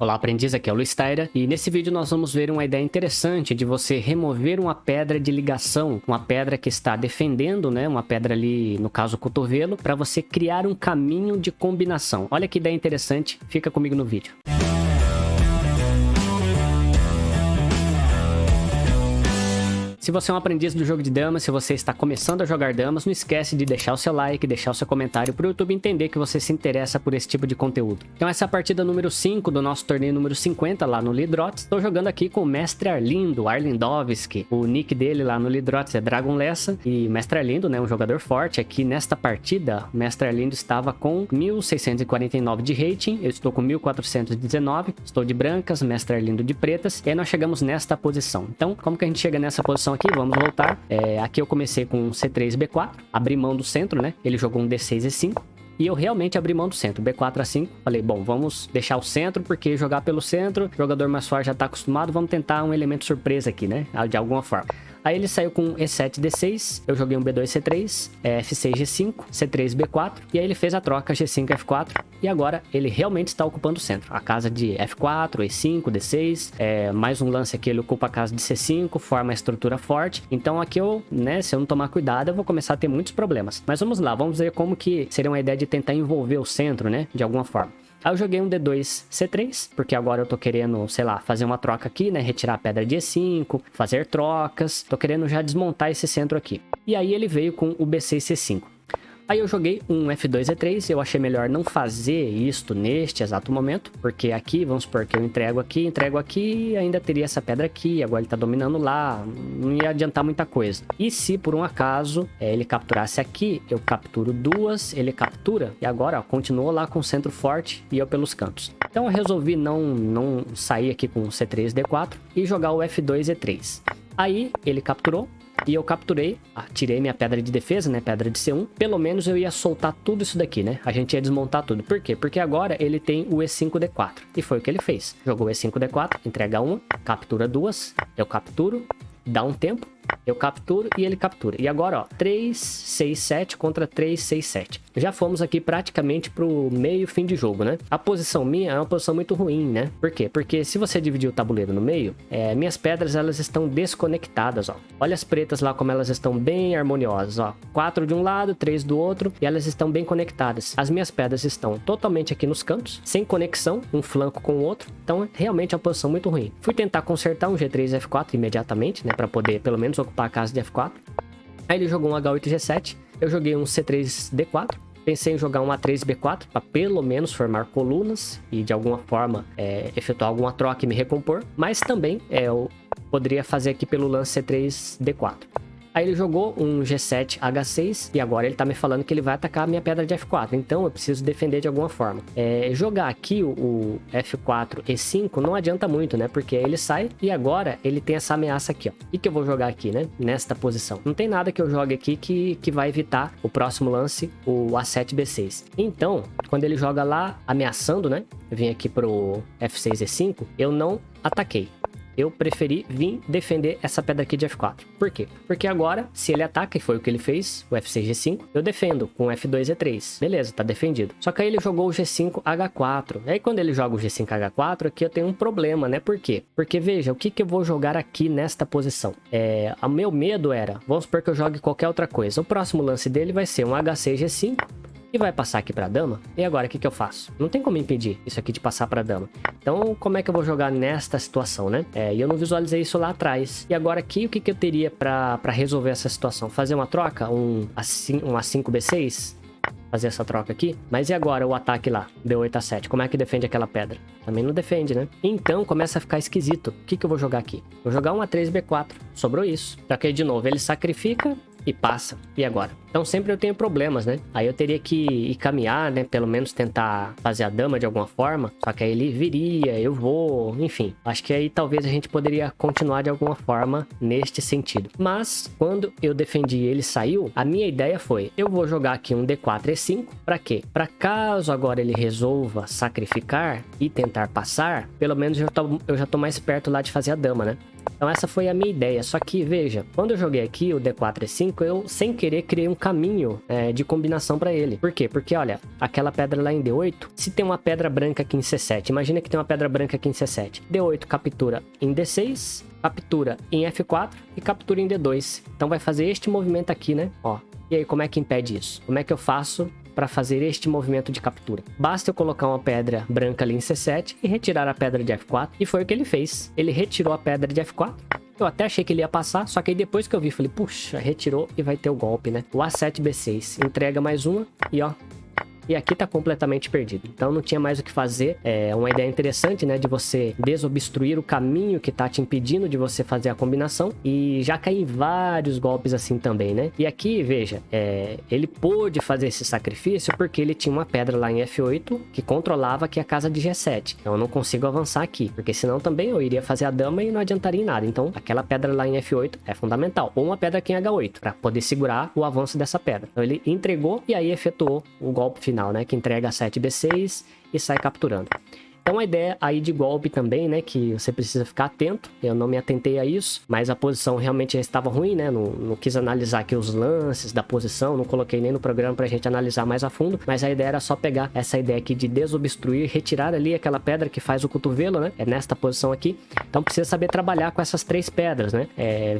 Olá, aprendiz, aqui é o Luiz Taira, e nesse vídeo nós vamos ver uma ideia interessante de você remover uma pedra de ligação, uma pedra que está defendendo, né, uma pedra ali, no caso o cotovelo, para você criar um caminho de combinação. Olha que ideia interessante, fica comigo no vídeo. Se você é um aprendiz do jogo de damas, se você está começando a jogar damas, não esquece de deixar o seu like, deixar o seu comentário para o YouTube entender que você se interessa por esse tipo de conteúdo. Então essa é a partida número 5 do nosso torneio número 50 lá no Lidrots. Estou jogando aqui com o Mestre Arlindo, Arlindovski. O nick dele lá no Lidrots é Dragon Lessa. E Mestre Arlindo, né, um jogador forte. Aqui nesta partida, o Mestre Arlindo estava com 1649 de rating. Eu estou com 1419. Estou de brancas, Mestre Arlindo de pretas. E aí nós chegamos nesta posição. Então, como que a gente chega nessa posição aqui? Vamos voltar. Aqui eu comecei com C3, B4. Abri mão do centro, né? Ele jogou um D6, E5. E eu realmente abri mão do centro, B4 a 5. Falei, bom, vamos deixar o centro, porque jogar pelo centro, o jogador mais forte já tá acostumado, vamos tentar um elemento surpresa aqui, né? De alguma forma. Aí ele saiu com E7, D6, eu joguei um B2, C3, F6, G5, C3, B4, e aí ele fez a troca G5, F4, e agora ele realmente está ocupando o centro. A casa de F4, E5, D6, mais um lance aqui, ele ocupa a casa de C5, forma a estrutura forte. Então aqui eu, né, se eu não tomar cuidado, eu vou começar a ter muitos problemas. Mas vamos lá, vamos ver como que seria uma ideia de tentar envolver o centro, né, de alguma forma. Aí eu joguei um D2, C3, porque agora eu tô querendo, sei lá, fazer uma troca aqui, né? Retirar a pedra de E5, fazer trocas. Tô querendo já desmontar esse centro aqui. E aí ele veio com o B6, C5. Aí eu joguei um F2, E3, eu achei melhor não fazer isto neste exato momento, porque aqui, vamos supor que eu entrego aqui, ainda teria essa pedra aqui, agora ele tá dominando lá, não ia adiantar muita coisa. E se por um acaso ele capturasse aqui, eu capturo duas, ele captura, e agora ó, continuou lá com o centro forte e eu pelos cantos. Então eu resolvi não sair aqui com o C3, D4 e jogar o F2, E3. Aí ele capturou. E eu capturei, tirei minha pedra de defesa, né, pedra de C1. Pelo menos eu ia soltar tudo isso daqui, né? A gente ia desmontar tudo. Por quê? Porque agora ele tem o E5, D4. E foi o que ele fez. Jogou o E5, D4, entrega uma, captura duas, eu capturo, dá um tempo, eu capturo e ele captura. E agora, ó, 3, 6, 7 contra 3, 6, 7. Já fomos aqui praticamente pro meio fim de jogo, né? A posição minha é uma posição muito ruim, né? Por quê? Porque se você dividir o tabuleiro no meio, minhas pedras, elas estão desconectadas, ó. Olha as pretas lá como elas estão bem harmoniosas, ó. 4 de um lado, 3 do outro, e elas estão bem conectadas. As minhas pedras estão totalmente aqui nos cantos, sem conexão, um flanco com o outro. Então, realmente é uma posição muito ruim. Fui tentar consertar um G3, F4 imediatamente, né? Pra poder, pelo menos, ocupar a casa de F4. Aí ele jogou um H8, G7. Eu joguei um C3, D4. Pensei em jogar um A3, B4 para pelo menos formar colunas e de alguma forma efetuar alguma troca e me recompor. Mas também eu poderia fazer aqui pelo lance C3, D4. Aí ele jogou um G7, H6 e agora ele tá me falando que ele vai atacar a minha pedra de F4. Então eu preciso defender de alguma forma. Jogar aqui o F4, E5 não adianta muito, né? Porque ele sai e agora ele tem essa ameaça aqui, ó. E que eu vou jogar aqui, né? Nesta posição. Não tem nada que eu jogue aqui que vai evitar o próximo lance, o A7, B6. Então, quando ele joga lá ameaçando, né? Eu vim aqui pro F6, E5, eu não ataquei. Eu preferi vir defender essa pedra aqui de F4. Por quê? Porque agora, se ele ataca, e foi o que ele fez, o F6, G5, eu defendo com F2, E3. Beleza, tá defendido. Só que aí ele jogou o G5, H4. Aí quando ele joga o G5, H4, aqui eu tenho um problema, né? Por quê? Porque veja, o que eu vou jogar aqui nesta posição? O meu medo era, vamos supor que eu jogue qualquer outra coisa. O próximo lance dele vai ser um H6, G5. E vai passar aqui pra dama. E agora, o que eu faço? Não tem como impedir isso aqui de passar pra dama. Então, como é que eu vou jogar nesta situação, né? E eu não visualizei isso lá atrás. E agora aqui, o que eu teria pra resolver essa situação? Fazer uma troca? Um A5, B6? Fazer essa troca aqui. Mas e agora o ataque lá? D8, A7. Como é que defende aquela pedra? Também não defende, né? Então, começa a ficar esquisito. O que eu vou jogar aqui? Vou jogar um A3, B4. Sobrou isso. Só que aí, de novo, ele sacrifica e passa. E agora? Então sempre eu tenho problemas, né? Aí eu teria que ir caminhar, né? Pelo menos tentar fazer a dama de alguma forma. Só que aí ele viria, eu vou... Enfim, acho que aí talvez a gente poderia continuar de alguma forma neste sentido. Mas, quando eu defendi e ele saiu, a minha ideia foi... Eu vou jogar aqui um D4, E5. Pra quê? Pra caso agora ele resolva sacrificar e tentar passar, pelo menos eu já tô mais perto lá de fazer a dama, né? Então essa foi a minha ideia. Só que, veja, quando eu joguei aqui o D4, E5, 5, eu, sem querer, criei um caminho de combinação pra ele. Por quê? Porque, olha, aquela pedra lá em D8, se tem uma pedra branca aqui em C7, imagina que tem uma pedra branca aqui em C7. D8 captura em D6, captura em F4 e captura em D2. Então vai fazer este movimento aqui, né? Ó. E aí, como é que impede isso? Como é que eu faço para fazer este movimento de captura? Basta eu colocar uma pedra branca ali em C7 e retirar a pedra de F4. E foi o que ele fez. Ele retirou a pedra de F4. Eu até achei que ele ia passar, só que aí depois que eu vi, falei, puxa, retirou e vai ter o golpe, né? O A7, B6. Entrega mais uma e ó. E aqui tá completamente perdido. Então não tinha mais o que fazer. É uma ideia interessante, né? De você desobstruir o caminho que tá te impedindo de você fazer a combinação. E já caí em vários golpes assim também, né? E aqui, veja, ele pôde fazer esse sacrifício porque ele tinha uma pedra lá em F8 que controlava aqui a casa de G7. Então eu não consigo avançar aqui, porque senão também eu iria fazer a dama e não adiantaria em nada. Então aquela pedra lá em F8 é fundamental. Ou uma pedra aqui em H8, para poder segurar o avanço dessa pedra. Então ele entregou e aí efetuou o golpe final, né, que entrega 7B6 e sai capturando. Então a ideia aí de golpe também, né, que você precisa ficar atento, eu não me atentei a isso, mas a posição realmente já estava ruim, né, não quis analisar aqui os lances da posição, não coloquei nem no programa pra gente analisar mais a fundo, mas a ideia era só pegar essa ideia aqui de desobstruir, retirar ali aquela pedra que faz o cotovelo, né, é nesta posição aqui, então precisa saber trabalhar com essas 3 pedras, né,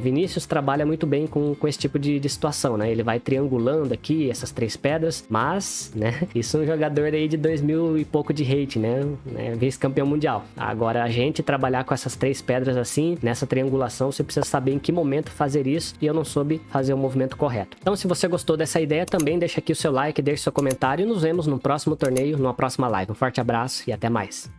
Vinícius trabalha muito bem com esse tipo de situação, né, ele vai triangulando aqui essas 3 pedras, mas, né, isso é um jogador aí de 2000 e pouco de rate, né, vice-campeão mundial. Agora, a gente trabalhar com essas 3 pedras assim, nessa triangulação, você precisa saber em que momento fazer isso, e eu não soube fazer o movimento correto. Então, se você gostou dessa ideia, também deixa aqui o seu like, deixa seu comentário, e nos vemos no próximo torneio, numa próxima live. Um forte abraço e até mais.